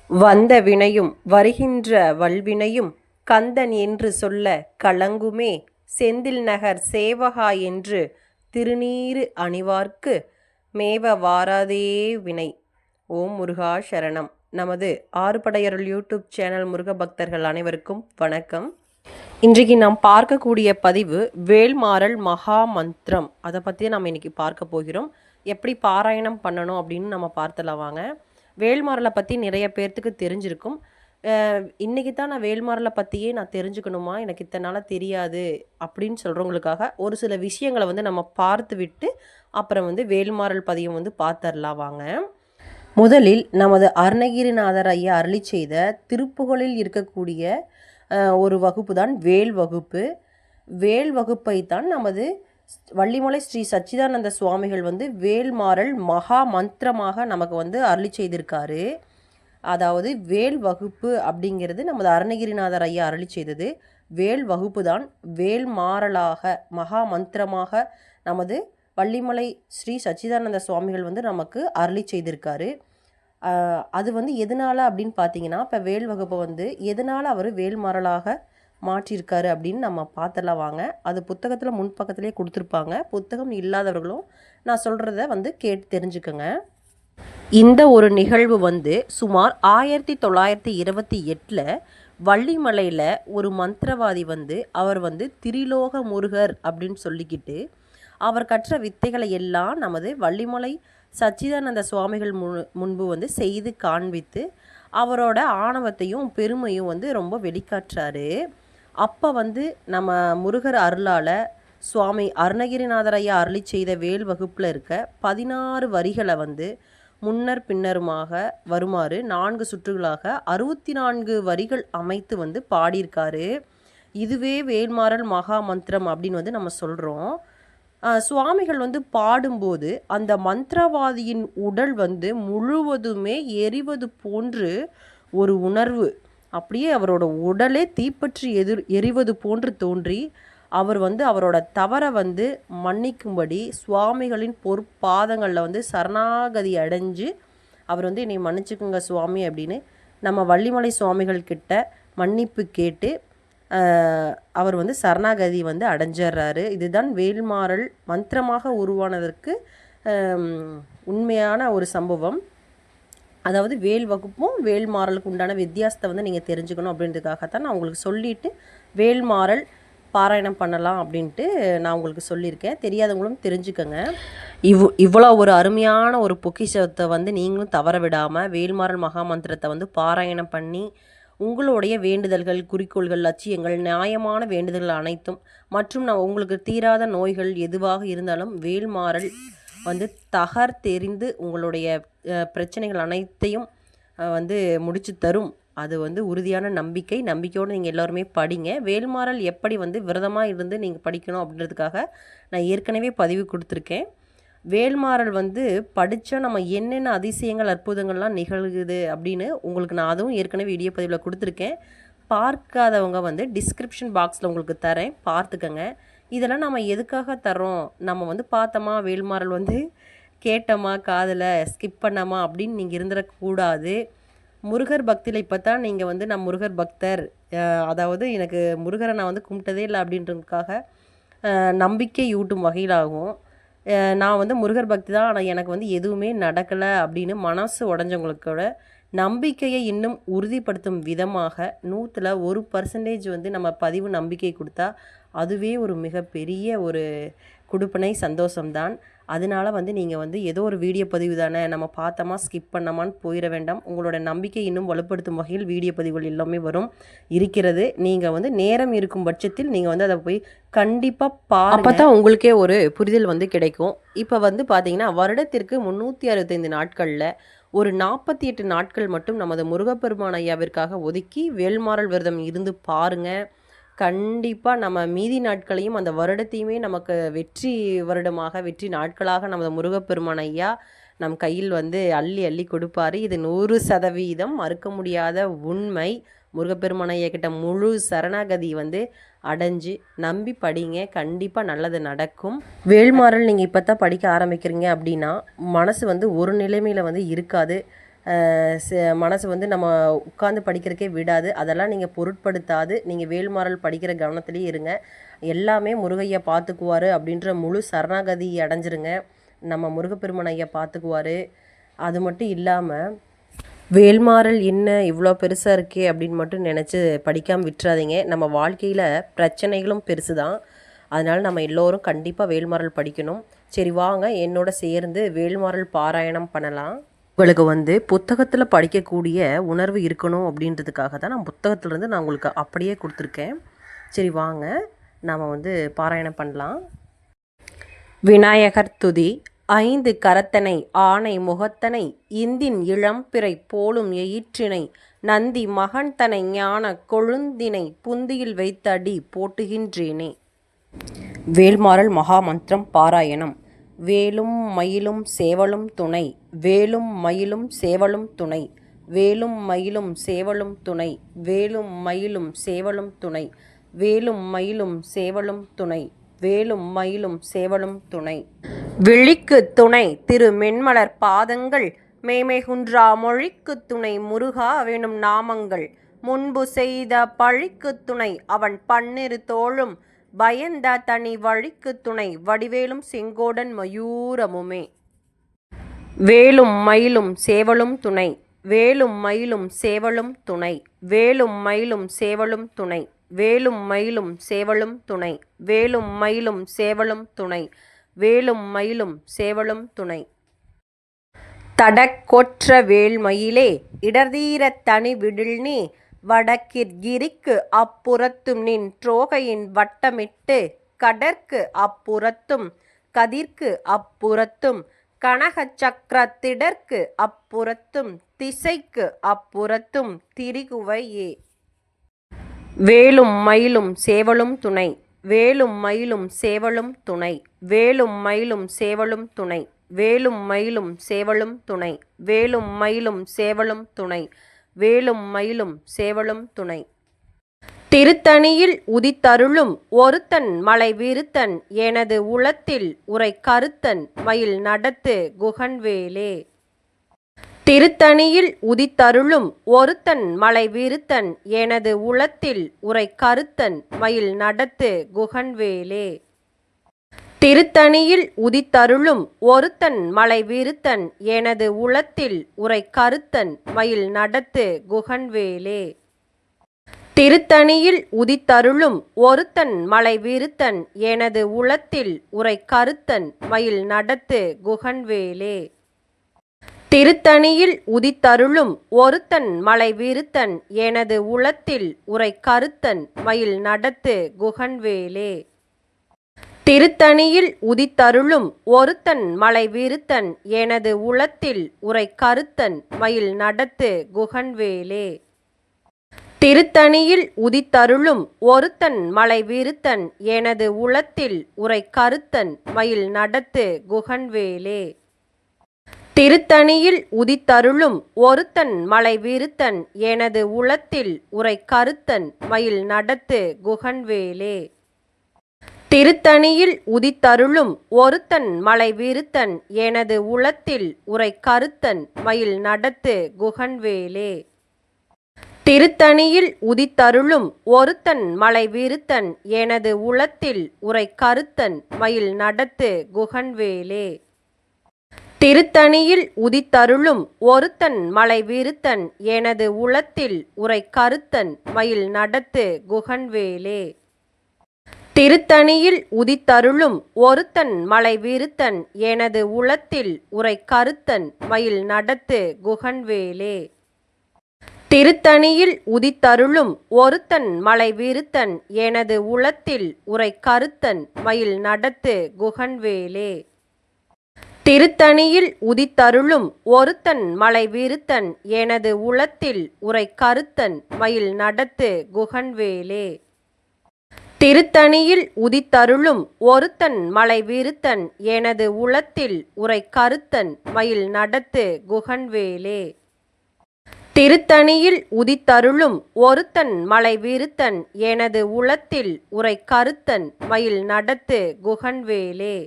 வந்த வினையும் வருகின்ற வல்வினையும் கந்தன் என்று சொல்ல கலங்குமே செந்தில் நகர் சேவகா என்று திருநீறு அணிவார்க்கு மேவ வாராதே வினை. ஓம் முருகா சரணம். நமது ஆறுபடையருள் யூடியூப் சேனல் முருக பக்தர்கள் அனைவருக்கும் வணக்கம். இன்றைக்கு நாம் பார்க்கக்கூடிய பதிவு வேல்மாறல் மகா மந்திரம். அதை பற்றி நம்ம இன்னைக்கு பார்க்க போகிறோம். எப்படி பாராயணம் பண்ணணும் அப்படின்னு நம்ம பார்த்தலாம் வாங்க. வேல்மாறலை பற்றி நிறைய பேர்த்துக்கு தெரிஞ்சிருக்கும். இன்றைக்கி தான் நான் வேல்மாறலை பற்றியே நான் தெரிஞ்சுக்கணுமா, எனக்கு இத்தனை நாளாக தெரியாது அப்படின்னு சொல்கிறவங்களுக்காக ஒரு சில விஷயங்களை வந்து நம்ம பார்த்து விட்டு அப்புறம் வந்து வேல்மாறல் பதியம் வந்து பார்த்துடலாம் வாங்க. முதலில் நமது அருணகிரிநாதர் ஐயா அருளி செய்த திருப்புகழில் இருக்கக்கூடிய ஒரு வகுப்பு தான் வேல் வகுப்பு. வேல் வகுப்பை தான் நமது வள்ளிமலை ஸ்ரீ சச்சிதானந்த சுவாமிகள் வந்து வேல்மாறல் மகா மந்திரமாக நமக்கு வந்து அருளி செய்திருக்காரு. அதாவது வேல் வகுப்பு அப்படிங்கிறது நமது அருணகிரிநாதர் ஐயா அருளி செய்தது. வேல் வகுப்பு தான் வேல்மாறலாக மகா மந்திரமாக நமது வள்ளிமலை ஸ்ரீ சச்சிதானந்த சுவாமிகள் வந்து நமக்கு அருளி செய்திருக்காரு. அது வந்து எதனால் அப்படின்னு பார்த்தீங்கன்னா, இப்போ வேல் வகுப்பை வந்து எதனால் அவர் வேல்மாறலாக மாற்றியிருக்காரு அப்படின்னு நம்ம பார்த்துலாம் வாங்க. அது புத்தகத்தில் முன்பக்கத்திலே கொடுத்துருப்பாங்க. புத்தகம் இல்லாதவர்களும் நான் சொல்கிறத வந்து கேட்டு தெரிஞ்சுக்கோங்க. இந்த ஒரு நிகழ்வு வந்து சுமார் 1928 வள்ளிமலையில் ஒரு மந்திரவாதி வந்து அவர் வந்து திரிலோக முருகர் அப்படின்னு சொல்லிக்கிட்டு அவர் கற்ற வித்தைகளை எல்லாம் நமது வள்ளிமலை சச்சிதானந்த சுவாமிகள் முன்பு வந்து செய்து காண்பித்து அவரோட ஆணவத்தையும் பெருமையும் வந்து ரொம்ப வெளிக்காட்டுறாரு. அப்போ வந்து நம்ம முருகர் அருளால் சுவாமி அருணகிரிநாதர் ஐயா அருளி செய்த வேல் வகுப்பில் இருக்க 16 வரிகளை வந்து முன்னர் பின்னருமாக வருமாறு 4 சுற்றுகளாக 64 வரிகள் அமைத்து வந்து பாடியிருக்காரு. இதுவே வேல்மாறல் மகா மந்திரம் அப்படின்னு வந்து நம்ம சொல்கிறோம். சுவாமிகள் வந்து பாடும்போது அந்த மந்திரவாதியின் உடல் வந்து முழுவதுமே எரிவது போன்று ஒரு உணர்வு, அப்படியே அவரோட உடலே தீப்பற்றி எரிவது போன்று தோன்றி அவர் வந்து அவரோட தவறை வந்து மன்னிக்கும்படி சுவாமிகளின் பொற்பாதங்களில் வந்து சரணாகதி அடைஞ்சு அவர் வந்து என்னை மன்னிச்சுக்குங்க சுவாமி அப்படின்னு நம்ம வள்ளிமலை சுவாமிகள் கிட்ட மன்னிப்பு கேட்டு அவர் வந்து சரணாகதி வந்து அடைஞ்சிட்றாரு. இதுதான் வேல்மாறல் மந்திரமாக உருவானதற்கு உண்மையான ஒரு சம்பவம். அதாவது வேல் வகுப்பும் வேல்மாறலுக்கு உண்டான வித்தியாசத்தை வந்து நீங்கள் தெரிஞ்சுக்கணும் அப்படின்றதுக்காகத்தான் நான் உங்களுக்கு சொல்லிவிட்டு வேல்மாறல் பாராயணம் பண்ணலாம் அப்படின்ட்டு நான் உங்களுக்கு சொல்லியிருக்கேன். தெரியாதவங்களும் தெரிஞ்சுக்கோங்க. இவ்வளோ ஒரு அருமையான ஒரு பொக்கிஷத்தை வந்து நீங்களும் தவற விடாமல் வேல்மாறல் மகா மந்திரத்தை வந்து பாராயணம் பண்ணி உங்களுடைய வேண்டுதல்கள், குறிக்கோள்கள், லட்சியங்கள், நியாயமான வேண்டுதல்கள் அனைத்தும் மற்றும் உங்களுக்கு தீராத நோய்கள் எதுவாக இருந்தாலும் வேல்மாறல் வந்து தெரிந்து உங்களுடைய பிரச்சனைகள் அனைத்தையும் வந்து முடிச்சு தரும். அது வந்து உறுதியான நம்பிக்கையோடு நீங்கள் எல்லோருமே படிங்க. வேல்மாறல் எப்படி வந்து விரதமாக இருந்து நீங்கள் படிக்கணும் அப்படின்றதுக்காக நான் ஏற்கனவே பதிவு கொடுத்துருக்கேன். வேல்மாறல் வந்து படித்தா நம்ம என்னென்ன அதிசயங்கள் அற்புதங்கள்லாம் நிகழ்குது அப்படின்னு உங்களுக்கு நான் அதுவும் ஏற்கனவே வீடியோ பதிவில் கொடுத்துருக்கேன். பார்க்காதவங்க வந்து டிஸ்கிரிப்ஷன் பாக்ஸில் உங்களுக்கு தரேன், பார்த்துக்கங்க. இதெல்லாம் நம்ம எதுக்காக தரோம், நம்ம வந்து பார்த்தோமா வேல்மாறல் வந்து கேட்டோமா காதில் ஸ்கிப் பண்ணாமா அப்படின்னு நீங்கள் இருந்துடக்கூடாது. முருகர் பக்தியில் இப்போ தான் நீங்கள் வந்து நான் முருகர் பக்தர், அதாவது எனக்கு முருகரை நான் வந்து கும்பிட்டதே இல்லை அப்படின்றதுக்காக நம்பிக்கை ஊட்டும் வகையிலாகும். நான் வந்து முருகர் பக்தி தான், ஆனால் எனக்கு வந்து எதுவுமே நடக்கலை அப்படின்னு மனசு உடஞ்சவங்களுக்கோட நம்பிக்கையை இன்னும் உறுதிப்படுத்தும் விதமாக 100% வந்து நம்ம பதிவு நம்பிக்கை கொடுத்தா அதுவே ஒரு மிகப்பெரிய ஒரு கொடுப்பனை சந்தோஷம்தான். அதனால வந்து நீங்கள் வந்து ஏதோ ஒரு வீடியோ பதிவு தானே நம்ம பார்த்தோமா ஸ்கிப் பண்ணாமான்னு போயிட வேண்டாம். உங்களோட நம்பிக்கை இன்னும் வலுப்படுத்தும் வகையில் வீடியோ பதிவுகள் எல்லாமே இருக்கிறது. நீங்கள் வந்து நேரம் இருக்கும் பட்சத்தில் நீங்கள் வந்து அதை போய் கண்டிப்பாக பாருங்க. அப்போ தான் உங்களுக்கே ஒரு புரிதல் வந்து கிடைக்கும். இப்போ வந்து பார்த்தீங்கன்னா வருடத்திற்கு 365 நாட்களில் ஒரு 48 நாட்கள் மட்டும் நமது முருகப்பெருமான் ஐயாவிற்காக ஒதுக்கி வேல்மாறல் விரதம் இருந்து பாருங்கள். கண்டிப்பாக நம்ம மீதி நாட்களையும் அந்த வருடத்தையுமே நமக்கு வெற்றி வருடமாக வெற்றி நாட்களாக நமது முருகப்பெருமான் ஐயா நம் கையில் வந்து அள்ளி அள்ளி கொடுப்பார். இது 100% மறுக்க முடியாத உண்மை. முருகப்பெருமான் ஐயா கிட்ட முழு சரணாகதி வந்து அடைஞ்சு நம்பி படிங்க, கண்டிப்பாக நல்லது நடக்கும். வேல்மாறல் நீங்கள் இப்போ தான் படிக்க ஆரம்பிக்கிறீங்க அப்படின்னா மனசு வந்து ஒரு நிலைமையில் வந்து இருக்காது. மனசு வந்து நம்ம உட்காந்து படிக்கிறதுக்கே விடாது. அதெல்லாம் நீங்கள் பொருட்படுத்தாது நீங்கள் வேல்மாறல் படிக்கிற கவனத்துலேயே இருங்க. எல்லாமே முருகையா பார்த்துக்குவார் அப்படின்ற முழு சரணாகதி அடைஞ்சிருங்க. நம்ம முருகப்பெருமான் ஐயா பார்த்துக்குவார். அது மட்டும் இல்லாமல் வேல்மாறல் என்ன இவ்வளோ பெருசாக இருக்கே அப்படின்னு மட்டும் நினச்சி படிக்காமல் விட்டுறாதீங்க. நம்ம வாழ்க்கையில் பிரச்சனைகளும் பெருசு தான். அதனால் நம்ம எல்லோரும் கண்டிப்பாக வேல்மாறல் படிக்கணும். சரி வாங்க என்னோட சேர்ந்து வேல்மாறல் பாராயணம் பண்ணலாம். உங்களுக்கு வந்து புத்தகத்தில் படிக்கக்கூடிய உணர்வு இருக்கணும் அப்படின்றதுக்காக தான் நான் புத்தகத்துலேருந்து நான் உங்களுக்கு அப்படியே கொடுத்துருக்கேன். சரி வாங்க நாம் வந்து பாராயணம் பண்ணலாம். விநாயகர் துதி. 5 கரத்தனை ஆனை முகத்தனை இந்தின் இளம்பிறை போலும் எயிற்றினை நந்தி மகன்தனை ஞான கொழுந்தினை புந்தியில் வைத்தடி போட்டுகின்றேனே. வேல்மாறல் மகாமந்திரம் பாராயணம். வேலும் மயிலும் சேவலும் துணை, வேலும் மயிலும் சேவலும் துணை, வேலும் மயிலும் சேவலும் துணை, வேலும் மயிலும் சேவலும் துணை, வேலும் மயிலும் சேவலும் துணை, வேலும் மயிலும் சேவலும் துணை. விழிக்கு துணை திரு மென்மலர் பாதங்கள், மேமைகுன்றா மொழிக்கு துணை முருகா வேணும் நாமங்கள், முன்பு செய்த பழிக்கு துணை அவன் பன்னிரு தோளும், பயந்த தனி வழிக்கு துணை வடிவேலும் செங்கோடன் மயூரமுமே. வேலும் மயிலும் சேவலும் துணை, வேலும் மயிலும் சேவலும் துணை, வேலும் மயிலும் சேவலும் துணை, வேலும் மயிலும் சேவலும் துணை, வேலும் மயிலும் சேவலும் துணை, வேலும் மயிலும் சேவலும் துணை. தடக்கொற்ற வேல்மயிலே இடர்தீர தனி விடில்நீ, வடக்கிற்கு அப்புறத்தும் நின் ட்ரோகையின் வட்டமிட்டு, கடற்கு அப்புறத்தும் கதிர்க்கு அப்புறத்தும் கனக சக்கரத்திடற்கு அப்புறத்தும் திசைக்கு அப்புறத்தும் திரிகுவையே. வேலும் மயிலும் சேவலும் துணை, வேலும் மயிலும் சேவலும் துணை, வேலும் மயிலும் சேவலும் துணை, வேலும் மயிலும் சேவலும் துணை, வேலும் மயிலும் சேவலும் துணை, வேலும் மயிலும் சேவலும் துணை. திருத்தணியில் உதித்தருளும் ஒருத்தன் மலை விருத்தன், எனது உளத்தில் உரை கருத்தன் மயில் நடத்து குகன்வேலே. திருத்தணியில் உதித்தருளும் ஒருத்தன் மலை விருத்தன், எனது உளத்தில் உரை கருத்தன் மயில் நடத்து குகன்வேலே. திருத்தணியில் உதித்தருளும் ஒருத்தன் மலை விருத்தன், எனது உளத்தில் உரை கருத்தன் மயில் நடத்து குகன்வேலே. திருத்தணியில் உதித்தருளும் ஒருத்தன் மலை விருத்தன், எனது உளத்தில் உரை கருத்தன் மயில் நடத்து குகன்வேலே. திருத்தணியில் உதித்தருளும் ஒருத்தன் மலை விருத்தன், எனது உளத்தில் உரை கருத்தன் மயில் நடத்து குகன்வேலே. திருத்தணியில் உதித்தருளும் ஒருத்தன் மலை விருத்தன், எனது உளத்தில் உரை கருத்தன் மயில் நடத்து குகன்வேலே. திருத்தணியில் உதித்தருளும் ஒருத்தன் மலை விருத்தன், எனது உளத்தில் உரை கருத்தன் மயில் நடத்து குகன்வேலே. திருத்தணியில் உதித்தருளும் ஒருத்தன் மலை விருத்தன், எனது உளத்தில் உரை கருத்தன் மயில் நடத்து குகன்வேலே. திருத்தணியில் உதித்தருளும் ஒருத்தன் மலை விருத்தன், எனது உளத்தில் உரை கருத்தன் மயில் நடத்து குகன்வேலே. திருத்தணியில் உதித்தருளும் ஒருத்தன் மலை விருத்தன், எனது உளத்தில் உரை கருத்தன் மயில் நடத்து குகன்வேலே. திருத்தணியில் உதித்தருளும் ஒருத்தன் மலை விருத்தன், எனது உளத்தில் உரை கருத்தன் மயில் நடத்து குகன்வேலே. திருத்தணியில் உதித்தருளும் ஒருத்தன் மலை விருத்தன், எனது உளத்தில் உரை கருத்தன் மயில் நடத்து குகன்வேலே. திருத்தணியில் உதித்தருளும் ஒருத்தன் மலை விருத்தன், எனது உளத்தில் உரை கருத்தன் மயில் நடத்து குகன்வேலே. திருத்தணியில் உதித்தருளும் ஒருத்தன் மலை விருத்தன், எனது உளத்தில் உரை கருத்தன் மயில் நடத்து குகன்வேலே. திருத்தணியில் உதித்தருளும் ஒருத்தன் மலை விருத்தன், எனது உளத்தில் உரை கருத்தன் மயில் நடத்து குகன்வேலே. திருத்தணியில் உதித்தருளும் ஒருத்தன் மலை விருத்தன், எனது உளத்தில் உரை கருத்தன் மயில் நடத்து குகன்வேலே.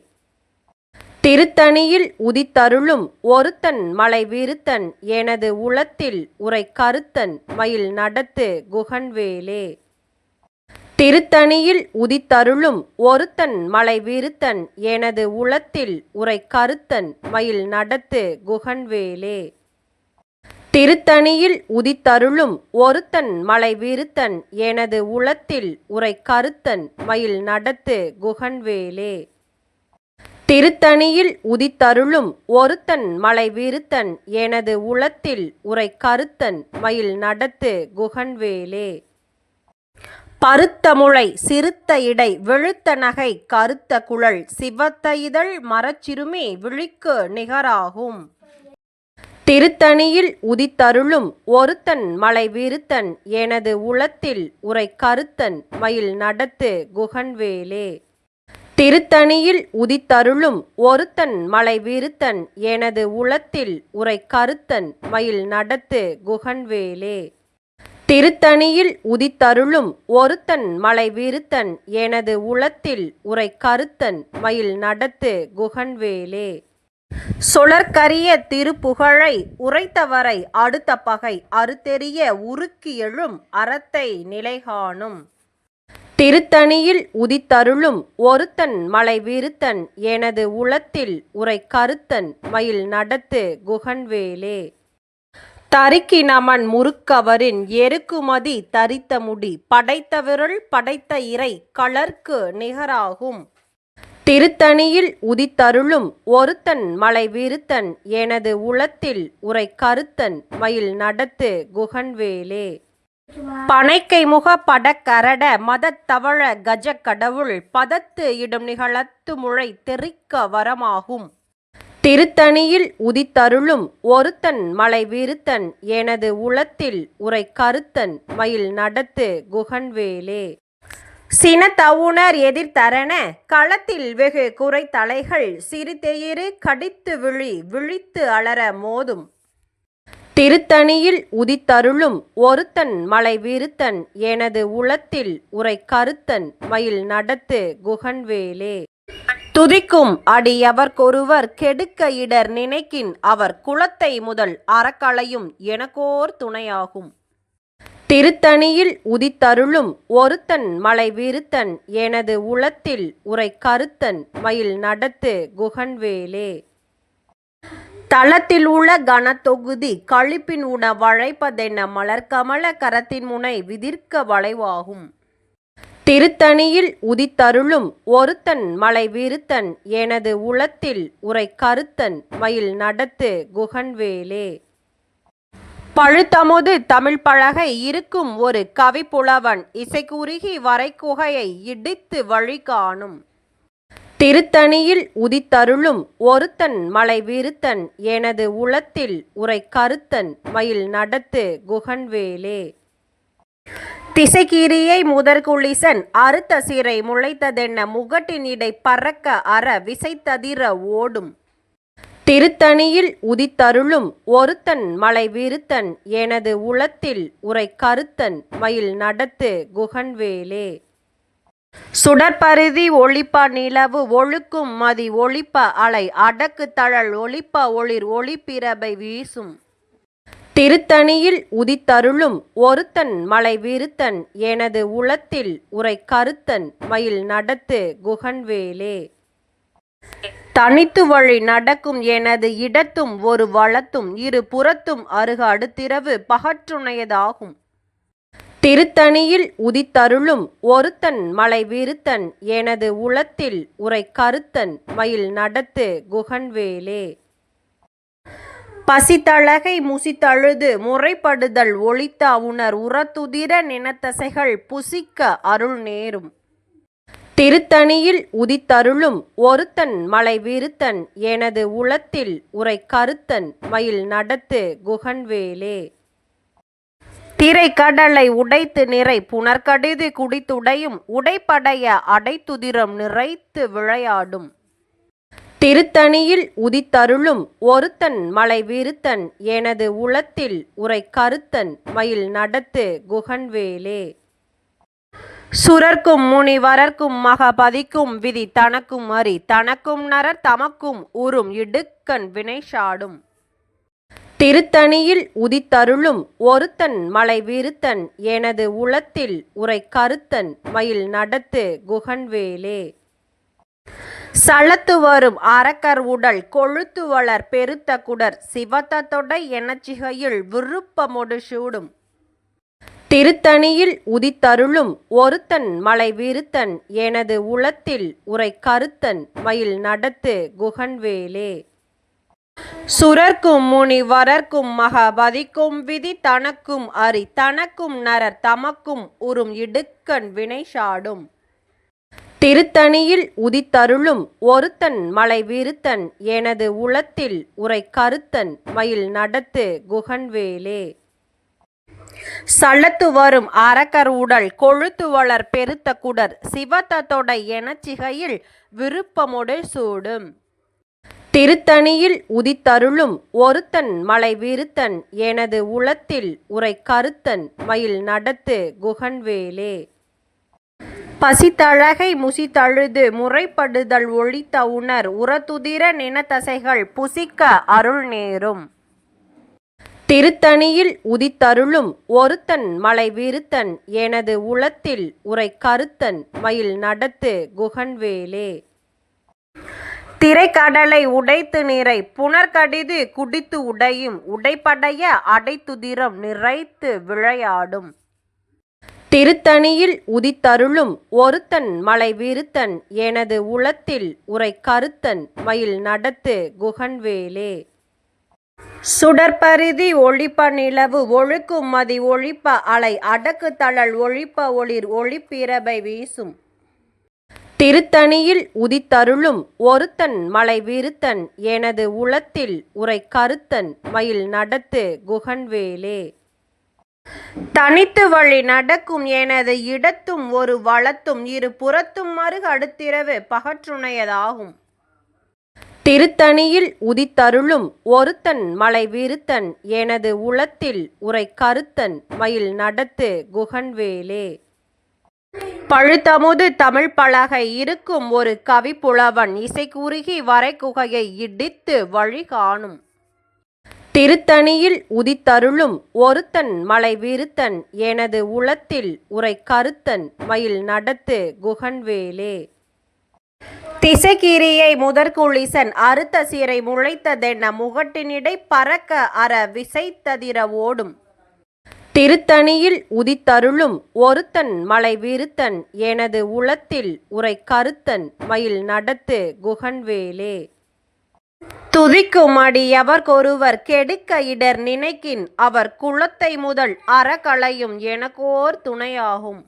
திருத்தணியில் உதித்தருளும் ஒருத்தன் மலை விருத்தன் எனது உளத்தில் உரை கருத்தன் மயில் நடத்து குகன்வேலே. திருத்தணியில் உதித்தருளும் ஒருத்தன் மலை விருத்தன் எனது உளத்தில் உரை கருத்தன் மயில் நடத்து குகன்வேலே. திருத்தணியில் உதித்தருளும் ஒருத்தன் மலை விருத்தன் எனது உளத்தில் உரை கருத்தன் மயில் நடத்து குகன்வேலே. திருத்தணியில் உதித்தருளும் ஒருத்தன் மலை விருத்தன் எனது உளத்தில் உரை கருத்தன் மயில் நடத்து குகன்வேலே. பருத்தமுளை சிறுத்த இடை வெளுத்த நகை கருத்த குழல் சிவத்த இதழ் மரச்சிறுமி விழிக்கு நிகராகும். திருத்தணியில் உதித்தருளும் ஒருத்தன் மலை விருத்தன் எனது உளத்தில் உரை கருத்தன் மயில் நடத்து குகன்வேலே. திருத்தணியில் உதித்தருளும் ஒருத்தன் மலை விருத்தன் எனது உளத்தில் உரை கருத்தன் மயில் நடத்து குகன்வேலே. திருத்தணியில் உதித்தருளும் ஒருத்தன் மலை விருத்தன் எனது உளத்தில் உரை கருத்தன் மயில் நடத்து குகன்வேலே. சுழற்கரிய திருப்புகழை உரைத்தவரை அடுத்த பகை அறுத்தெறிய உருக்கி எழும் அறத்தை நிலைகாணும். திருத்தணியில் உதித்தருளும் ஒருத்தன் மலை விருத்தன் எனது உளத்தில் உரை கருத்தன் மயில் நடத்து குகன்வேலே. தரிக்கி நமன் முறுக்கவரின் எருக்குமதி தரித்த முடி படைத்த விரல் படைத்த இறை களர்க்கு நிகராகும். திருத்தணியில் உதித்தருளும் ஒருத்தன் மலை விருத்தன் எனது உளத்தில் உரை கருத்தன் மயில் நடத்து குகன்வேலே. பனைக்கை முக படக்கரட மதத்தவழ கஜ கடவுள் பதத்து இடும் நிகழத்து முளை தெரிக்க வரமாகும். திருத்தணியில் உதித்தருளும் ஒருத்தன் மலை விருத்தன் எனது உளத்தில் உரை கருத்தன் மயில் நடத்து குகன்வேலே. சினத்தவுணர் எதிர்த்தரன களத்தில் வெகு குறைத்தலைகள் சிறுதெயிறு கடித்து விழித்து அலற மோதும். திருத்தணியில் உதித்தருளும் ஒருத்தன் மலை விருத்தன் எனது உளத்தில் உரை கருத்தன் மயில் நடத்து குகன்வேலே. துதிக்கும் அடியவர்க்கொருவர் கெடுக்க இடர் நினைக்கின் அவர் குலத்தை முதல் அறக்களையும் எனக்கோர் துணையாகும். திருத்தணியில் உதித்தருளும் ஒருத்தன் மலை விருத்தன் எனது உளத்தில் உரை கருத்தன் மயில் நடத்து குகன்வேலே. தளத்தில் உள்ள கனத்தொகுதி கழிப்பின் உண வளைப்பதென்ன மலர்கமல கரத்தின் முனை விதிர்க்க வளைவாகும். திருத்தணியில் உதித்தருளும் ஒருத்தன் மலை விருத்தன் எனது உளத்தில் உரை கருத்தன் மயில் நடத்து குகன்வேலே. பழுத்தமுது தமிழ் பலகை இருக்கும் ஒரு கவிப்புலவன் இசைக்குறுகி வரைக்குகையை இடித்து வழி காணும். திருத்தணியில் உதித்தருளும் ஒருத்தன் மலை விருத்தன் எனது உளத்தில் உரை கருத்தன் மயில் நடத்து குகன்வேலே. திசைக்கீரியை முதற்குளிசன் அறுத்த சிறை முளைத்ததென்ன முகட்டின் இடை பறக்க அற விசைத்ததிர ஓடும். திருத்தணியில் உதித்தருளும் ஒருத்தன் மலை விருத்தன் எனது உளத்தில் உரை கருத்தன் மயில் நடத்து குகன்வேலே. சுடற்பருதி ஒளிப்ப நிலவு ஒழுக்கும் மதி ஒளிப்ப அலை அடக்கு தழல் ஒளிப்ப ஒளிர் ஒளிப்பிரபை வீசும். திருத்தணியில் உதித்தருளும் ஒருத்தன் மலை விருத்தன் எனது உளத்தில் உரை கருத்தன் மயில் நடத்து குகன்வேலே. தனித்து வழி நடக்கும் எனது இடத்தும் ஒரு வளத்தும் இரு புறத்தும் அருக அடுத்திரவு பகற்றுணையதாகும். திருத்தணியில் உதித்தருளும் ஒருத்தன் மலை விருத்தன் எனது உளத்தில் உரை கருத்தன் மயில் நடத்து குகன்வேலே. பசித்தழகை முசித்தழுது முறைப்படுதல் ஒளித்த உணர் உரத்துதிர நினத்தசைகள் புசிக்க அருள் நேரும். திருத்தணியில் உதித்தருளும் ஒருத்தன் மலை விருத்தன் எனது உளத்தில் உரை கருத்தன் மயில் நடத்து குகன்வேலே. திரைக்கடலை உடைத்து நிறை புனர்கடிது குடித்துடையும் உடைப்படைய அடைத்துதிரம் நிறைத்து விளையாடும். திருத்தணியில் உதித்தருளும் ஒருத்தன் மலை விருத்தன் எனது உளத்தில் உரை கருத்தன் மயில் நடத்து குகன்வேலே. சுரர்க்கும் முனிவரர்க்கும் மகபதிக்கும் விதி தனக்கும் அறி தனக்கும் நரர் தமக்கும் உறும் இடுக்கண் வினைசாடும். திருத்தணியில் உதித்தருளும் ஒருத்தன் மலை விருத்தன் எனது உளத்தில் உரை கருத்தன் மயில் நடத்து குகன்வேலே. சலத்து வரும் அரக்கர் உடல் கொழுத்து வளர் பெருத்த குடர் சிவத்த தொடை எனச்சிகையில் விருப்பமொடு சூடும். திருத்தணியில் உதித்தருளும் ஒருத்தன் மலை விருத்தன் எனது உளத்தில் உரை கருத்தன் மயில் நடத்து குகன்வேலே. சுரர்க்கும் முனிவரர்க்கும் மகபதிக்கும் விதி தனக்கும் அறி தனக்கும் நரர் தமக்கும் உறும் இடுக்கண் வினைசாடும். திருத்தணியில் உதித்தருளும் ஒருத்தன் மலை விருத்தன் எனது உளத்தில் உரை கருத்தன் மயில் நடத்து குகன்வேலே. சலத்து வரும் அரக்கர் உடல் கொழுத்து வளர் பெருத்த குடர் சிவத்த தொடை எனச்சிகையில் விருப்பமொடு சூடும். திருத்தணியில் உதித்தருளும் ஒருத்தன் மலை விருத்தன் எனது உளத்தில் உரை கருத்தன் மயில் நடத்து குகன்வேலே. பசித்தழகை முசித்தழுது முறைப்படுதல் ஒழித்த உணர் உரத்துதிர நினத்தசைகள் புசிக்க அருள் நேரும். திருத்தணியில் உதித்தருளும் ஒருத்தன் மலை விருத்தன் எனது உளத்தில் உரை கருத்தன் மயில் நடத்து குகன்வேலே. திரைக்கடலை உடைத்து நிறை புனர்கடிது குடித்து உடையும் உடைப்படைய அடைத்துதிரம் நிறைத்து விளையாடும். திருத்தணியில் உதித்தருளும் ஒருத்தன் மலை விருத்தன் எனது உளத்தில் உரை கருத்தன் மயில் நடத்து குகன்வேலே. சுடற்பரிதி ஒளிப்ப நிலவு ஒழுக்கும் மதி ஒழிப்ப அலை அடக்கு தழல் ஒழிப்ப ஒளிர் ஒளிப்பிரபை வீசும். திருத்தணியில் உதித்தருளும் ஒருத்தன் மலை விருத்தன் எனது உளத்தில் உரை கருத்தன் மயில் நடத்து குகன்வேலே. தனித்து வழி நடக்கும் எனது இடத்தும் ஒரு வளத்தும் இரு புறத்தும் மறுக அடுத்திரவு பகற்றுணையதாகும். திருத்தணியில் உதித்தருளும் ஒருத்தன் மலை விருத்தன் எனது உளத்தில் உரை கருத்தன் மயில் நடத்து குகன்வேலே. பழுத்தமுது தமிழ் பலகை இருக்கும் ஒரு கவிப்புலவன் இசைக்குறுகி வரைகுகையை இடித்து வழி காணும். திருத்தணியில் உதித்தருளும் ஒருத்தன் மலை விருத்தன் எனது உளத்தில் உரை கருத்தன் மயில் நடத்து குகன்வேலே. திசைக்கிரியை முதற்குளிசன் அறுத்த சீரை முளைத்ததென்ன முகட்டினிடை பறக்க அற விசைத்ததிர ஓடும். திருத்தணியில் உதித்தருளும் ஒருத்தன் மலை விருத்தன் எனது உளத்தில் உரை கருத்தன் மயில் நடத்து குகன்வேலே. துதிக்கும் அடி எவர்கொருவர் கெடுக்க இடர் நினைக்கின் அவர் குலத்தை முதல் அறக்களையும் எனக்கோர் துணையாகும்.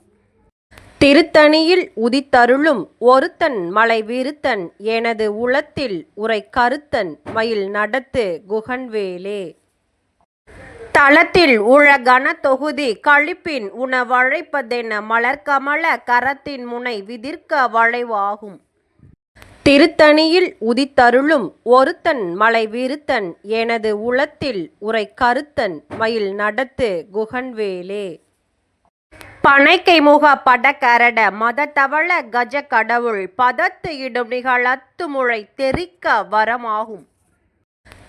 திருத்தணியில் உதித்தருளும் ஒருத்தன் மலை விருத்தன் எனது உளத்தில் உரை கருத்தன் மயில் நடத்து குகன்வேலே. தளத்தில் உழ கன தொகுதி கழிப்பின் உணவழைப்பதென்ன மலர்கமல கரத்தின் முனை விதிர்க்க வளைவாகும். திருத்தணியில் உதித்தருளும் ஒருத்தன் மலை விருத்தன் எனது உளத்தில் உரை கருத்தன் மயில் நடத்து குகன்வேலே. பனைக்கை முக படக்கரட மதத்தவள கஜ கடவுள் பதத்து இடும் நிகழத்து முளை தெரிக்க வரமாகும்.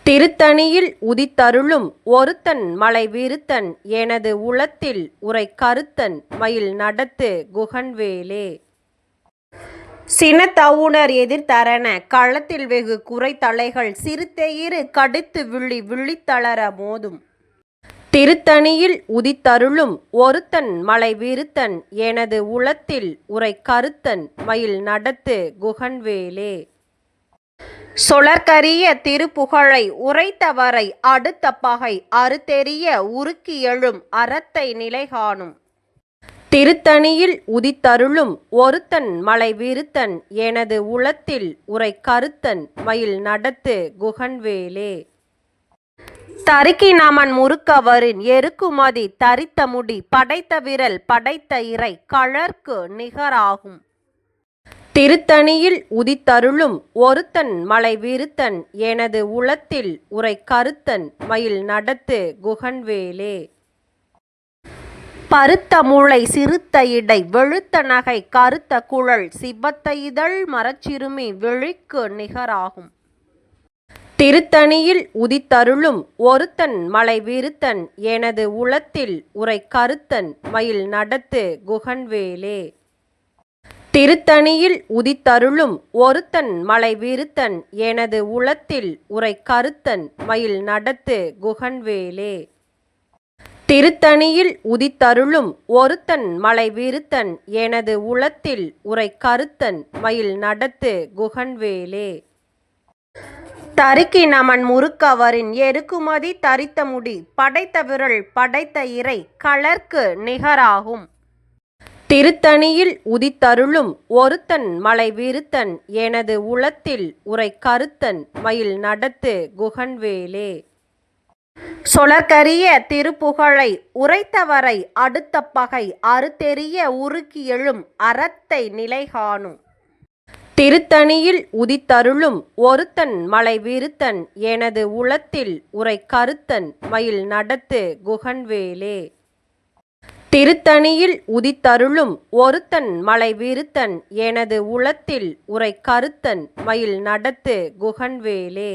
திருத்தணியில் உதித்தருளும் ஒருத்தன் மலை விருத்தன் எனது உளத்தில் உரை கருத்தன் மயில் நடத்து குகன்வேலே. சினத்தவுணர் எதிர்த்தரன களத்தில் வெகு குறைத்தலைகள் சிறுத்தெயிறு கடித்து விழி விழித்தளர மோதும். திருத்தணியில் உதித்தருளும் ஒருத்தன் மலை விருத்தன் எனது உளத்தில் உரை கருத்தன் மயில் நடத்து குகன்வேலே. சொலற்கரிய திருப்புகழை உரைத்தவரை அடுத்த பகை அறுத்தெறிய உருக்கி எழும் அறத்தை நிலை காணும். திருத்தணியில் உதித்தருளும் ஒருத்தன் மலை விருத்தன் எனது உளத்தில் உரை கருத்தன் மயில் நடத்து குகன்வேலே. தருக்கி நமன் முறுக்கவரின் எருக்குமதி தரித்த முடி படைத்த விரல் படைத்த இறை கழற்கு நிகராகும். திருத்தணியில் உதித்தருளும் ஒருத்தன் மலை விருத்தன் எனது உளத்தில் உரை கருத்தன் மயில் நடத்து குகன்வேலே. பருத்த முளை சிறுத்த இடை வெளுத்த நகை கருத்த குழல் சிவத்த இதழ் மரச்சிறுமி விழிக்கு நிகராகும். திருத்தணியில் உதித்தருளும் ஒருத்தன் மலை விருத்தன் எனது உளத்தில் உரை கருத்தன் மயில் நடத்து குகன்வேலே. திருத்தணியில் உதித்தருளும் ஒருத்தன் மலை விருத்தன் எனது உளத்தில் உரை கருத்தன் மயில் நடத்து குகன்வேலே. திருத்தணியில் உதித்தருளும் ஒருத்தன் மலை விருத்தன் எனது உளத்தில் உரை கருத்தன் மயில் நடத்து குகன்வேலே. தருக்கி நமன் முறுக்கவரின் எருக்குமதி தரித்த முடி படைத்த விரல் படைத்த இறை களர்க்கு நிகராகும். திருத்தணியில் உதித்தருளும் ஒருத்தன் மலை விருத்தன் எனது உளத்தில் உரை கருத்தன் மயில் நடத்து குகன்வேலே. சொலற்கரிய திருப்புகழை உரைத்தவரை அடுத்த பகை அறுத்தெறிய உருக்கி எழும் அறத்தை நிலைகாணும். திருத்தணியில் உதித்தருளும் ஒருத்தன் மலை விருத்தன் எனது உளத்தில் உரை கருத்தன் மயில் நடத்து குகன்வேலே. திருத்தணியில் உதித்தருளும் ஒருத்தன் மலை விருத்தன் எனது உளத்தில் உரை கருத்தன் மயில் நடத்து குகன்வேலே.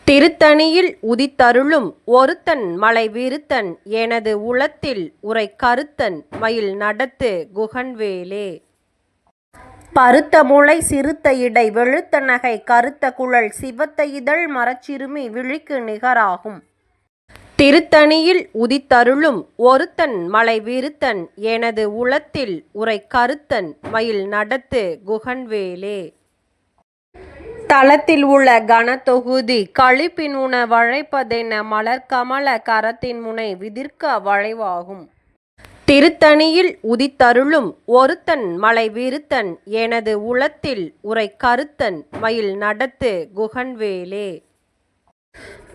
திருத்தணியில் உதித்தருளும் ஒருத்தன் மலை விருத்தன் எனது உளத்தில் உரை கருத்தன் மயில் நடத்து குகன்வேலே. பருத்த முளை சிறுத்த இடை வெளுத்த நகை கருத்த குழல் சிவத்த இதழ் மரச்சிறுமி விழிக்கு நிகராகும். திருத்தணியில் உதித்தருளும் ஒருத்தன் மலை விருத்தன் எனது உளத்தில் உரை கருத்தன் மயில் நடத்து குகன்வேலே. தளத்தில் உள்ள கனத்தொகுதி கழிப்பின் உண வளைப்பதென மலர்கமல கரத்தின் முனை விதிர்க்க வளைவாகும். திருத்தணியில் உதித்தருளும் ஒருத்தன் மலை விருத்தன் எனது உளத்தில் உரை கருத்தன் மயில் நடத்து குகன்வேலே.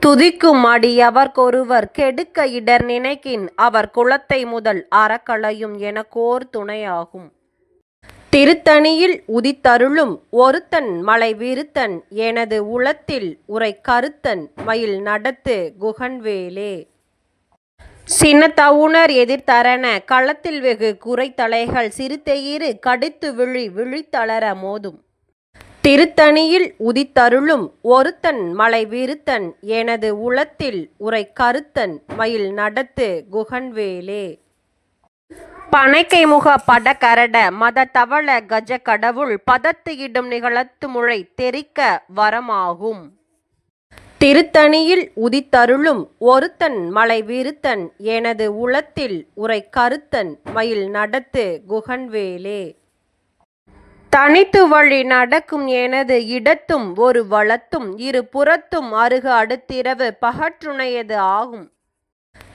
துதிக்கும் அடியவர்க்கொருவர் கெடுக்க இடர் நினைக்கின் அவர் குலத்தை முதல் அறக்களையும் எனக்கோர் துணையாகும். திருத்தணியில் உதித்தருளும் ஒருத்தன் மலை விருத்தன் எனது உளத்தில் உரை கருத்தன் மயில் நடத்து குகன்வேலே. சினத்தவுணர் எதிர்த்தரன களத்தில் வெகு குறைத்தலைகள் சிறுத்தெயிறு கடித்து விழித்தளர மோதும். திருத்தணியில் உதித்தருளும் ஒருத்தன் மலை விருத்தன் எனது உளத்தில் உரை கருத்தன் மயில் நடத்து குகன்வேலே. பனைக்கை முக படகரட மத தவள கஜ கடவுள் பதத்து இடும் நிகழத்து முளை தெரிக்க வரமாகும். திருத்தணியில் உதித்தருளும் ஒருத்தன் மலை விருத்தன் எனது உளத்தில் உரை கருத்தன் மயில் நடத்து குகன்வேலே. தனித்து வழி நடக்கும் எனது இடத்தும் ஒரு வளத்தும் இரு புறத்தும் அருகு அடுத்திரவு பகற்றுணையது ஆகும்.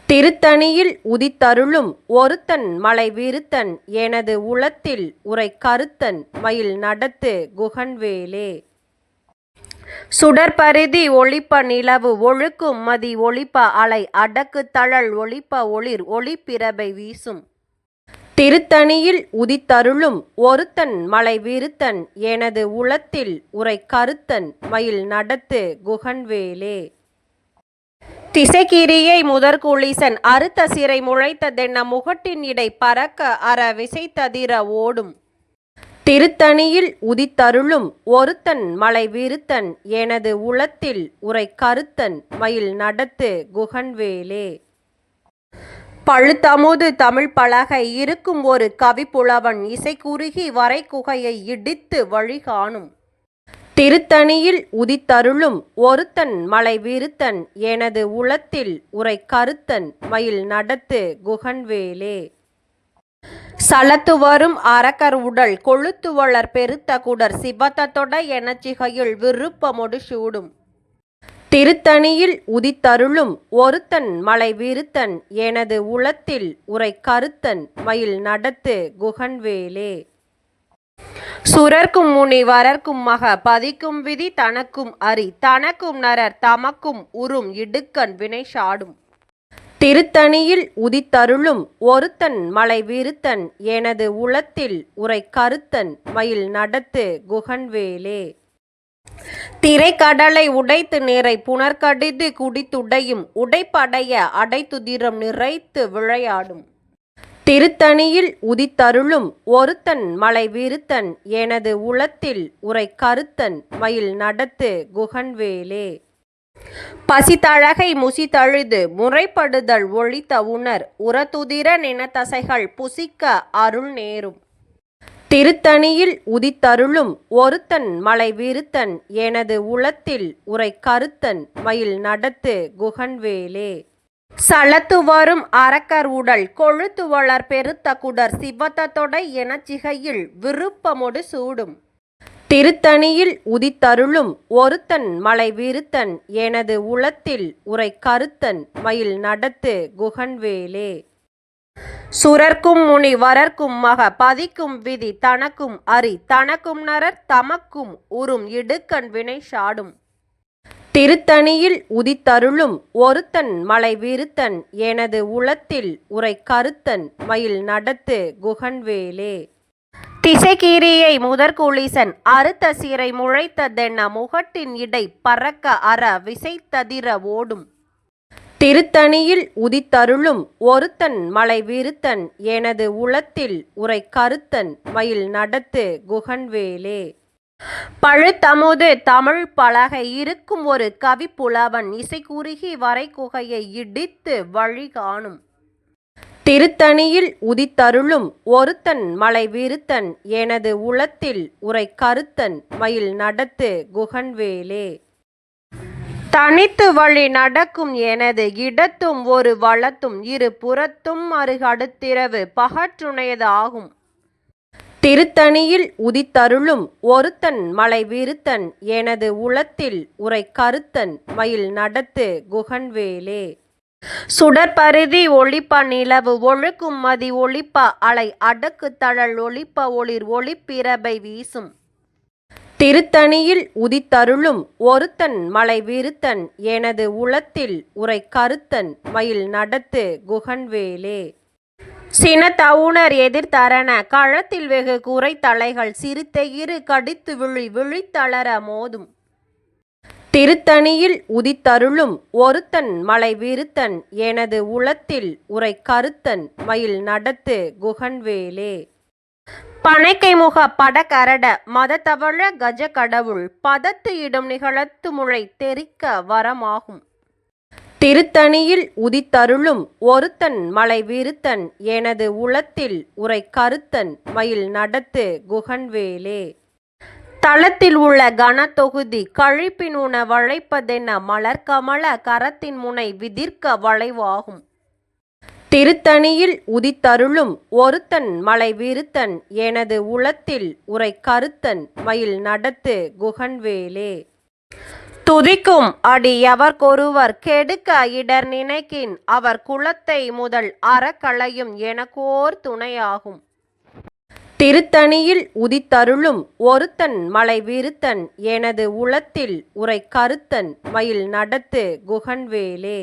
திருத்தணியில் உதித்தருளும் ஒருத்தன் மலை விருத்தன் எனது உளத்தில் உரை கருத்தன் மயில் நடத்து குகன்வேலே. சுடற்பரிதி ஒளிப்ப நிலவு ஒழுக்கும் மதி ஒளிப்ப அலை அடக்கு தழல் ஒளிப்ப ஒளிர் ஒளிப்பிரபை வீசும். திருத்தணியில் உதித்தருளும் ஒருத்தன் மலை விருத்தன் எனது உளத்தில் உரை கருத்தன் மயில் நடத்து குகன்வேலே. திசைக்கிரியை முதற்குளிசன் அறுத்த சிறை முளைத்ததென்ன முகட்டின் இடை பறக்க அற விசைத்ததிர ஓடும். திருத்தணியில் உதித்தருளும் ஒருத்தன் மலை விருத்தன் எனது உளத்தில் உரை கருத்தன் மயில் நடத்து குகன்வேலே. பழுத்தமுது தமிழ் பலகை இருக்கும் ஒரு கவிப்புலவன் இசை குறுகி வரை குகையை இடித்து வழிகாணும். திருத்தணியில் உதித்தருளும் ஒருத்தன் மலை விருத்தன் எனது உளத்தில் உரை கருத்தன் மயில் நடத்து குகன்வேலே. சலத்து வரும் அரக்கர் உடல் கொழுத்து வளர் பெருத்த குடர் சிவத்த தொடை எனச்சிகையில் விருப்பமொடு சூடும். திருத்தணியில் உதித்தருளும் ஒருத்தன் மலை விருத்தன் எனது உளத்தில் உரை கருத்தன் மயில் நடத்து குகன்வேலே. சுரர்க்கும் முனி வரர்க்கும் மக பதிக்கும் விதி தனக்கும் அரி தனக்கும் நரர் தமக்கும் உறும் இடுக்கண் வினை சாடும். திருத்தணியில் உதித்தருளும் ஒருத்தன் மலை விருத்தன் எனது உளத்தில் உரை கருத்தன் மயில் நடத்து குகன்வேலே. திரைக்கடலை உடைத்து நிறை புனர்கடிது குடித்துடையும் உடைப்படைய அடைத்துதிரம் நிறைத்து விளையாடும். திருத்தணியில் உதித்தருளும் ஒருத்தன் மலை விருத்தன் எனது உளத்தில் உரை கருத்தன் மயில் நடத்து குகன்வேலே. பசித்தழகை முசித்தழுது முறைப்படுதல் ஒழித்த உணர் உரதுதிர நினத்தசைகள் புசிக்க அருள் நேரும். திருத்தணியில் உதித்தருளும் ஒருத்தன் மலை விருத்தன் எனது உளத்தில் உரை கருத்தன் மயில் நடத்து குகன்வேலே. சலத்து வரும் அரக்கர் உடல் கொழுத்து வளர் பெருத்த குடர் சிவத்த தொடை எனச்சிகையில் விருப்பமொடு சூடும். திருத்தணியில் உதித்தருளும் ஒருத்தன் மலை விருத்தன் எனது உளத்தில் உரை கருத்தன் மயில் நடத்து குகன்வேலே. சுரர்க்கும் முனி வரர்க்கும் மக பதிக்கும் விதி தனக்கும் அரி தனக்கும் நரர் தமக்கும் உறும் இடுக்கண் வினை சாடும். திருத்தணியில் உதித்தருளும் ஒருத்தன் மலை விருத்தன் எனது உளத்தில் உரை கருத்தன் மயில் நடத்து குகன்வேலே. திசைக்கீரியை முதற்குளிசன் அறுத்த சீரை முளைத்ததென்ன முகட்டின் இடை பறக்க அற விசைத்ததிர ஓடும். திருத்தணியில் உதித்தருளும் ஒருத்தன் மலை விருத்தன் எனது உளத்தில் உரை கருத்தன் மயில் நடத்து குகன்வேலே. பழுத்தமுது தமிழ் பலகை இருக்கும் ஒரு கவி புலவன் இசை குறுகி வரை குகையை இடித்து வழி காணும். திருத்தணியில் உதித்தருளும் ஒருத்தன் மலை விருத்தன் எனது உளத்தில் உரை கருத்தன் மயில் நடத்து குகன்வேலே. தனித்து வழி நடக்கும் எனது இடத்தும் ஒரு வளத்தும் இரு புறத்தும் அருகடுத்திரவு பகற்றுணையது ஆகும். திருத்தணியில் உதித்தருளும் ஒருத்தன் மலை விருத்தன் எனது உளத்தில் உரை கருத்தன் மயில் நடத்து குகன்வேலே. சுடற்பருதி ஒளிப்ப நிலவு ஒழுக்கும் மதி ஒளிப்ப அலை அடக்கு தழல் ஒளிப்ப ஒளிர் ஒளிப்பிரபை வீசும். திருத்தணியில் உதித்தருளும் ஒருத்தன் மலை விருத்தன் எனது உளத்தில் உரை கருத்தன் மயில் நடத்து குகன்வேலே. சினத்தவுணர் எதிர்த்தரண களத்தில் வெகு குறை தலைகள் சிறுத்தையிரு கடித்து விழி விழித்தளர மோதும். திருத்தணியில் உதித்தருளும் ஒருத்தன் மலை விருத்தன் எனது உளத்தில் உரை கருத்தன் மயில் நடத்து குகன்வேலே. பனைக்கை முக படகரட மதத்தவழ கஜ கடவுள் பதத்து இடும் நிகழத்து முளை தெரிக்க வரமாகும். திருத்தணியில் உதித்தருளும் ஒருத்தன் மலை விருத்தன் எனது உளத்தில் உரை கருத்தன் மயில் நடத்து குகன்வேலே. தளத்தில் உள்ள கனத்தொகுதி கழிப்பின் உண வளைப்பதென்ன மலர்கமல கரத்தின் முனை விதிர்க்க வளைவாகும். திருத்தணியில் உதித்தருளும் ஒருத்தன் மலை விருத்தன் எனது உளத்தில் உரை கருத்தன் மயில் நடத்து குகன்வேலே. துதிக்கும் அடி எவர்க்கொருவர் கெடுக்க இடர் நினைக்கின் அவர் குலத்தை முதல் அறக்களையும் எனக்கோர் துணையாகும். திருத்தணியில் உதித்தருளும் ஒருத்தன் மலை விருத்தன் எனது உளத்தில் உரை கருத்தன் மயில் நடத்து குகன்வேலே.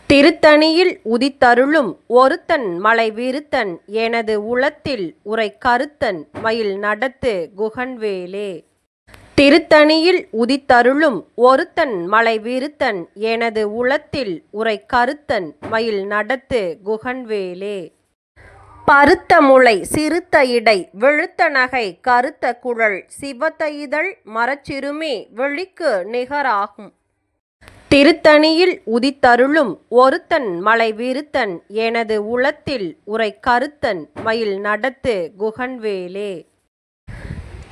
திருத்தணியில் உதித்தருளும் ஒருத்தன் மலை விருத்தன் எனது உளத்தில் உரை கருத்தன் மயில் நடத்து குகன்வேலே. திருத்தணியில் உதித்தருளும் ஒருத்தன் மலை விருத்தன் எனது உளத்தில் உரை கருத்தன் மயில் நடத்து குகன்வேலே. பருத்த முளை சிறுத்த இடை வெளுத்த நகை கருத்த குழல் சிவத்த இதழ் மரச்சிறுமி வெளிக்கு நிகராகும். திருத்தணியில் உதித்தருளும் ஒருத்தன் மலை விருத்தன் எனது உளத்தில் உரை கருத்தன் மயில் நடத்து குகன்வேலே.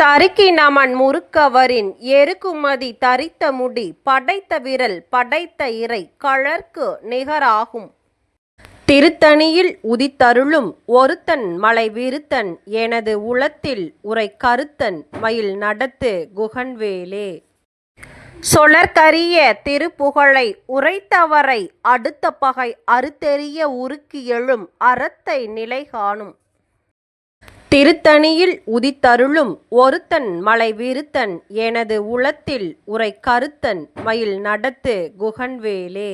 தருக்கி நமன் முறுக்கவரின் எருக்குமதி தரித்த முடி படைத்த விரல் படைத்த இறை கழற்கு நிகராகும். திருத்தணியில் உதித்தருளும் ஒருத்தன் மலை விருத்தன் எனது உளத்தில் உரை கருத்தன் மயில் நடத்து குகன்வேலே. சொலற்கரிய திருப்புகழை உரைத்தவரை அடுத்த பகை அறுத்தெறிய உருக்கி எழும் அறத்தை நிலை காணும். திருத்தணியில் உதித்தருளும் ஒருத்தன் மலை விருத்தன் எனது உளத்தில் உரை கருத்தன் மயில் நடத்து குகன்வேலே.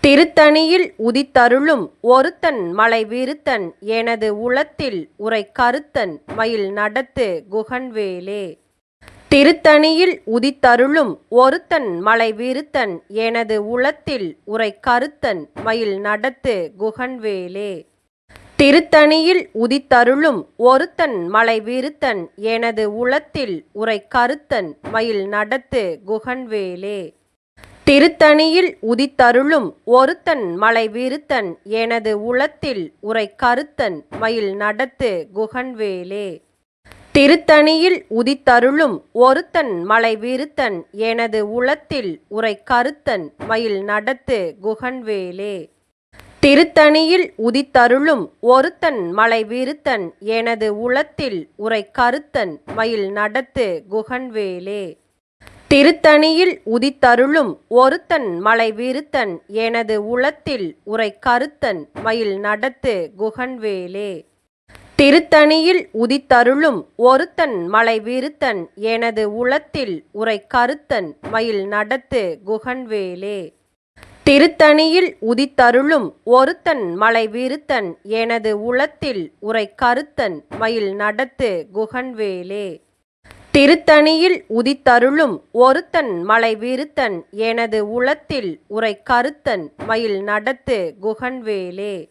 திருத்தணியில் உதித்தருளும் ஒருத்தன் மலை விருத்தன் எனது உளத்தில் உரை கருத்தன் மயில் நடத்து குகன்வேலே. திருத்தணியில் உதித்தருளும் ஒருத்தன் மலை விருத்தன் எனது உளத்தில் உரை கருத்தன் மயில் நடத்து குகன்வேலே. திருத்தணியில் உதித்தருளும் ஒருத்தன் மலை விருத்தன் எனது உளத்தில் உரை கருத்தன் மயில் நடத்து குகன்வேலே. திருத்தணியில் உதித்தருளும் ஒருத்தன் மலை விருத்தன் எனது உளத்தில் உரை கருத்தன் மயில் நடத்து குகன்வேலே. திருத்தணியில் உதித்தருளும் ஒருத்தன் மலை விருத்தன் எனது உளத்தில் உரை கருத்தன் மயில் நடத்து குகன்வேலே. திருத்தணியில் உதித்தருளும் ஒருத்தன் மலை விருத்தன் எனது உளத்தில் உரை கருத்தன் மயில் நடத்து குகன்வேலே. திருத்தணியில் உதித்தருளும் ஒருத்தன் மலை விருத்தன் எனது உளத்தில் உரை கருத்தன் மயில் நடத்து குகன்வேலே. திருத்தணியில் உதித்தருளும் ஒருத்தன் மலை விருத்தன் எனது உளத்தில் உரை கருத்தன் மயில் நடத்து குகன்வேலே. திருத்தணியில் உதித்தருளும் ஒருத்தன் மலை விருத்தன் எனது உளத்தில் உரை கருத்தன் மயில் நடத்து குகன்வேலே. திருத்தணியில் உதித்தருளும் ஒருத்தன் மலை விருத்தன் எனது உளத்தில் உரை கருத்தன் மயில் நடத்து குகன்வேலே.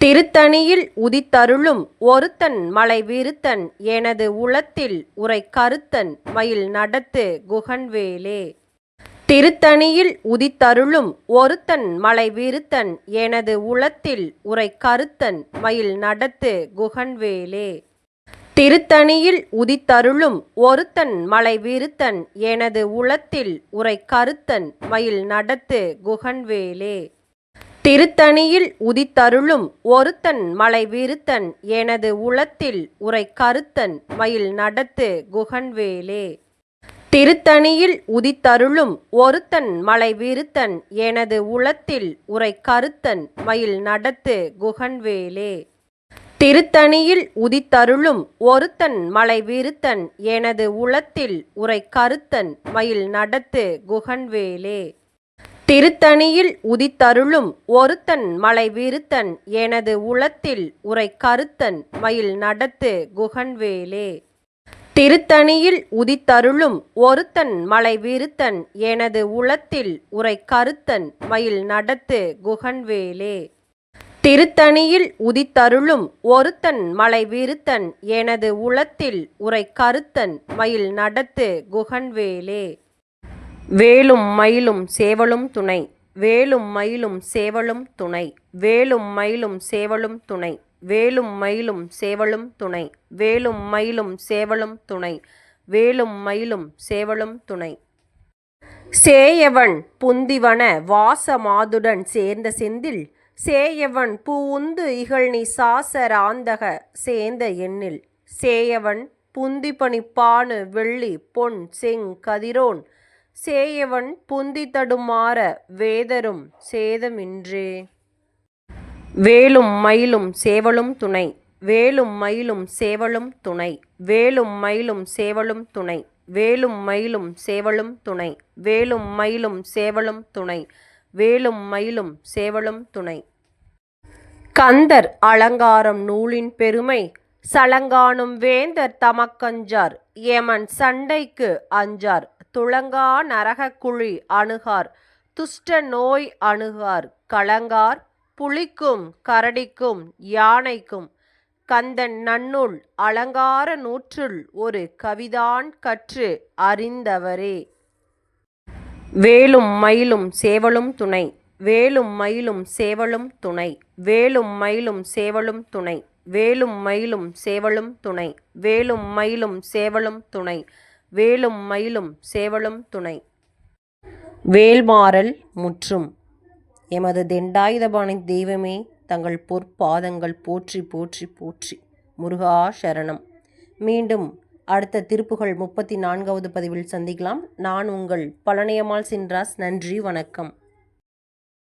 திருத்தணியில் உதித்தருளும் ஒருத்தன் மலை விருத்தன் எனது உளத்தில் உரை கருத்தன் மயில் நடத்து குகன்வேலே. திருத்தணியில் உதித்தருளும் ஒருத்தன் மலை விருத்தன் எனது உளத்தில் உரை கருத்தன் மயில் நடத்து குகன்வேலே. திருத்தணியில் உதித்தருளும் ஒருத்தன் மலை விருத்தன் எனது உளத்தில் உரை கருத்தன் மயில் நடத்து குகன்வேலே. திருத்தணியில் உதித்தருளும் ஒருத்தன் மலை விருத்தன் எனது உளத்தில் உரை கருத்தன் மயில் நடத்து குகன்வேலே. திருத்தணியில் உதித்தருளும் ஒருத்தன் மலை விருத்தன் எனது உளத்தில் உரை கருத்தன் மயில் நடத்து குகன்வேலே. திருத்தணியில் உதித்தருளும் ஒருத்தன் மலை விருத்தன் எனது உளத்தில் உரை கருத்தன் மயில் நடத்து குகன்வேலே. திருத்தணியில் உதித்தருளும் ஒருத்தன் மலை விருத்தன் எனது உளத்தில் உரை கருத்தன் மயில் நடத்து குகன்வேலே. திருத்தணியில் உதித்தருளும் ஒருத்தன் மலை விருத்தன் எனது உளத்தில் உரை கருத்தன் மயில் நடத்து குகன்வேலே. திருத்தணியில் உதித்தருளும் ஒருத்தன் மலை விருத்தன் எனது உளத்தில் உரை கருத்தன் மயில் நடத்து குகன்வேலே. வேலும் மயிலும் சேவலும் துணை. வேலும் மயிலும் சேவலும் துணை. வேலும் மயிலும் சேவலும் துணை. வேலும் மயிலும் சேவலும் துணை. வேலும் மயிலும் சேவலும் துணை. வேலும் மயிலும் சேவலும் துணை. சேயவன் புந்திவன வாசமாதுடன் சேர்ந்த செந்தில் சேயவன் பூவுந்து இகழ்நி சாசராந்தக சேர்ந்த எண்ணில் சேயவன் புந்திபணிப்பானு வெள்ளி பொன் செங் கதிரோன் சேயவன் புந்தி தடுமாற வேதரும் சேதமின்றே. வேலும் மயிலும் சேவலும் துணை. வேலும் மயிலும் சேவலும் துணை. வேலும் மயிலும் சேவலும் துணை. வேலும் மயிலும் சேவலும் துணை. வேலும் மயிலும் சேவலும் துணை. வேலும் மயிலும் சேவலும் துணை. கந்தர் அலங்காரம் நூலின் பெருமை சலங்கானும் வேந்தர் தமக்கஞ்சார் எமன் சண்டைக்கு அஞ்சார் துளங்கா நரகக் குழி அணுகார் துஷ்ட நோய் அணுகார் கலங்கார் புலிக்கும் கரடிக்கும் யானைக்கும் கந்தன் நன்னூல் அலங்கார நூற்றுள் ஒரு கவிதான் கற்று அறிந்தவரே. வேலும் மயிலும் சேவலும் துணை. வேலும் மயிலும் சேவலும் துணை. வேலும் மயிலும் சேவலும் துணை. வேலும் மயிலும் சேவலும் துணை. வேலும் மயிலும் சேவலும் துணை. வேலும் மயிலும் சேவலும் துணை. வேல்மாறல் முற்றும். எமது தெண்டாயுதபாணி தெய்வமே தங்கள் பொற்பாதங்கள் போற்றி போற்றி போற்றி. முருகா சரணம். மீண்டும் அடுத்த திருப்புகழ் 34வது பதிவில் சந்திக்கலாம். நான் உங்கள் பழனியம்மாள் சின்ராஸ். நன்றி, வணக்கம்.